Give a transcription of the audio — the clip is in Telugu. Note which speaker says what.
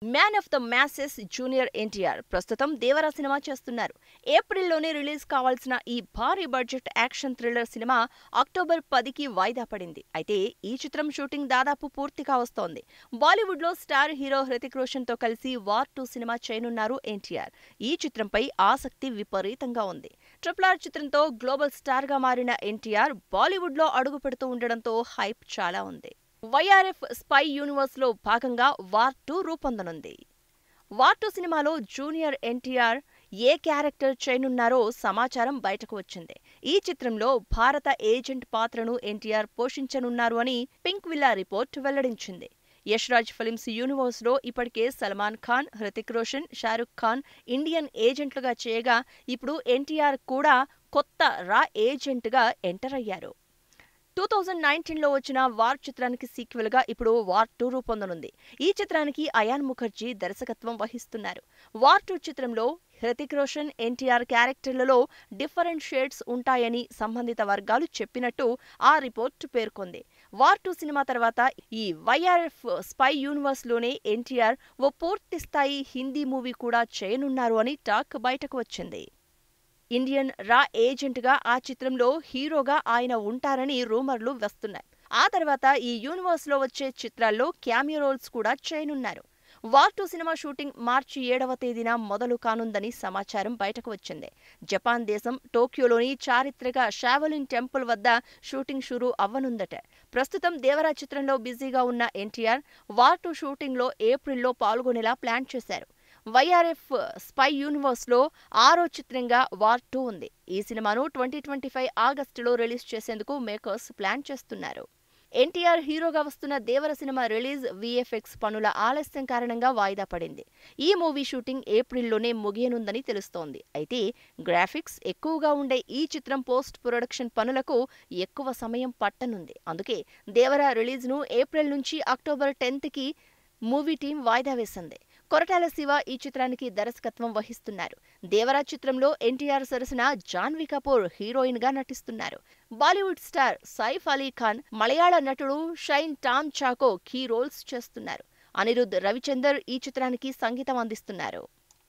Speaker 1: Man of the masses junior NTR ప్రస్తుతం దేవరా సినిమా చేస్తున్నారు. ఏప్రిల్లోనే రిలీజ్ కావాల్సిన ఈ భారీ budget action thriller cinema October 10కి వాయిదా పడింది. అయితే ఈ చిత్రం షూటింగ్ దాదాపు పూర్తిగా వస్తోంది. బాలీవుడ్లో స్టార్ హీరో హృతిక్ రోషన్తో కలిసి వార్ 2 సినిమా చేయనున్నారు ఎన్టీఆర్. ఈ చిత్రంపై ఆసక్తి విపరీతంగా ఉంది. RRR చిత్రంతో గ్లోబల్ స్టార్గా మారిన ఎన్టీఆర్ బాలీవుడ్లో అడుగు పెడుతూ ఉండడంతో హైప్ చాలా ఉంది. వైఆర్ఎఫ్ స్పై యూనివర్స్లో భాగంగా వార్ 2 రూపొందనుంది. వార్ 2 సినిమాలో జూనియర్ ఎన్టీఆర్ ఏ క్యారెక్టర్ చేయనున్నారో సమాచారం బయటకు వచ్చింది. ఈ చిత్రంలో భారత ఏజెంట్ పాత్రను ఎన్టీఆర్ పోషించనున్నారు అని పింక్ విల్లా రిపోర్ట్ వెల్లడించింది. యష్ రాజ్ ఫిల్మ్స్ యూనివర్స్లో ఇప్పటికే సల్మాన్ ఖాన్, హృతిక్ రోషన్, షారుఖ్ ఖాన్ ఇండియన్ ఏజెంట్లుగా చేయగా ఇప్పుడు ఎన్టీఆర్ కూడా కొత్త రా ఏజెంట్గా ఎంటర్ అయ్యారు. 2019లో వచ్చిన వార్ చిత్రానికి సీక్వెల్గా ఇప్పుడు వార్ 2 రూపొందనుంది. ఈ చిత్రానికి అయాన్ ముఖర్జీ దర్శకత్వం వహిస్తున్నారు. వార్ 2 చిత్రంలో హృతిక్ రోషన్, ఎన్టీఆర్ క్యారెక్టర్లలో డిఫరెంట్ షేడ్స్ ఉంటాయని సంబంధిత వర్గాలు చెప్పినట్టు ఆ రిపోర్ట్ పేర్కొంది. వార్ 2 సినిమా తర్వాత ఈ వైఆర్ఎఫ్ స్పై యూనివర్స్లోనే ఎన్టీఆర్ ఓ పూర్తిస్థాయి హిందీ మూవీ కూడా చేయనున్నారు అని టాక్ బయటకు వచ్చింది. ఇండియన్ రా ఏజెంట్గా ఆ చిత్రంలో హీరోగా ఆయన ఉంటారని రూమర్లు వస్తున్నాయి. ఆ తర్వాత ఈ యూనివర్స్లో వచ్చే చిత్రాల్లో క్యామియో రోల్స్ కూడా చేయనున్నారు. వార్ 2 సినిమా షూటింగ్ మార్చి 7వ తేదీన మొదలు కానుందని సమాచారం బయటకు వచ్చింది. జపాన్ దేశం టోక్యోలోని చారిత్రక షావలిన్ టెంపుల్ వద్ద షూటింగ్ షురూ అవ్వనుందట. ప్రస్తుతం దేవరా చిత్రంలో బిజీగా ఉన్న ఎన్టీఆర్ వార్ 2 షూటింగ్లో ఏప్రిల్లో పాల్గొనేలా ప్లాన్ చేశారు. వైఆర్ఎఫ్ స్పై యూనివర్స్లో 6వ చిత్రంగా వార్ 2 ఉంది. ఈ సినిమాను 2025 ఆగస్టులో రిలీజ్ చేసేందుకు మేకర్స్ ప్లాన్ చేస్తున్నారు. ఎన్టీఆర్ హీరోగా వస్తున్న దేవర సినిమా రిలీజ్ VFX పనుల ఆలస్యం కారణంగా వాయిదా పడింది. ఈ మూవీ షూటింగ్ ఏప్రిల్లోనే ముగియనుందని తెలుస్తోంది. అయితే గ్రాఫిక్స్ ఎక్కువగా ఉండే ఈ చిత్రం పోస్ట్ ప్రొడక్షన్ పనులకు ఎక్కువ సమయం పట్టనుంది. అందుకే దేవర రిలీజ్ను ఏప్రిల్ నుంచి అక్టోబర్ 10కి మూవీ టీం వాయిదా వేసింది. కొరటాల శివ ఈ చిత్రానికి దర్శకత్వం వహిస్తున్నారు. దేవరా చిత్రంలో ఎన్టీఆర్ సరసన జాన్వీ కపూర్ హీరోయిన్ గా నటిస్తున్నారు. బాలీవుడ్ స్టార్ సైఫ్ అలీ ఖాన్, మలయాళ నటుడు షైన్ టామ్ చాకో కీ రోల్స్ చేస్తున్నారు. అనిరుద్ రవిచందర్ ఈ చిత్రానికి సంగీతం అందిస్తున్నారు.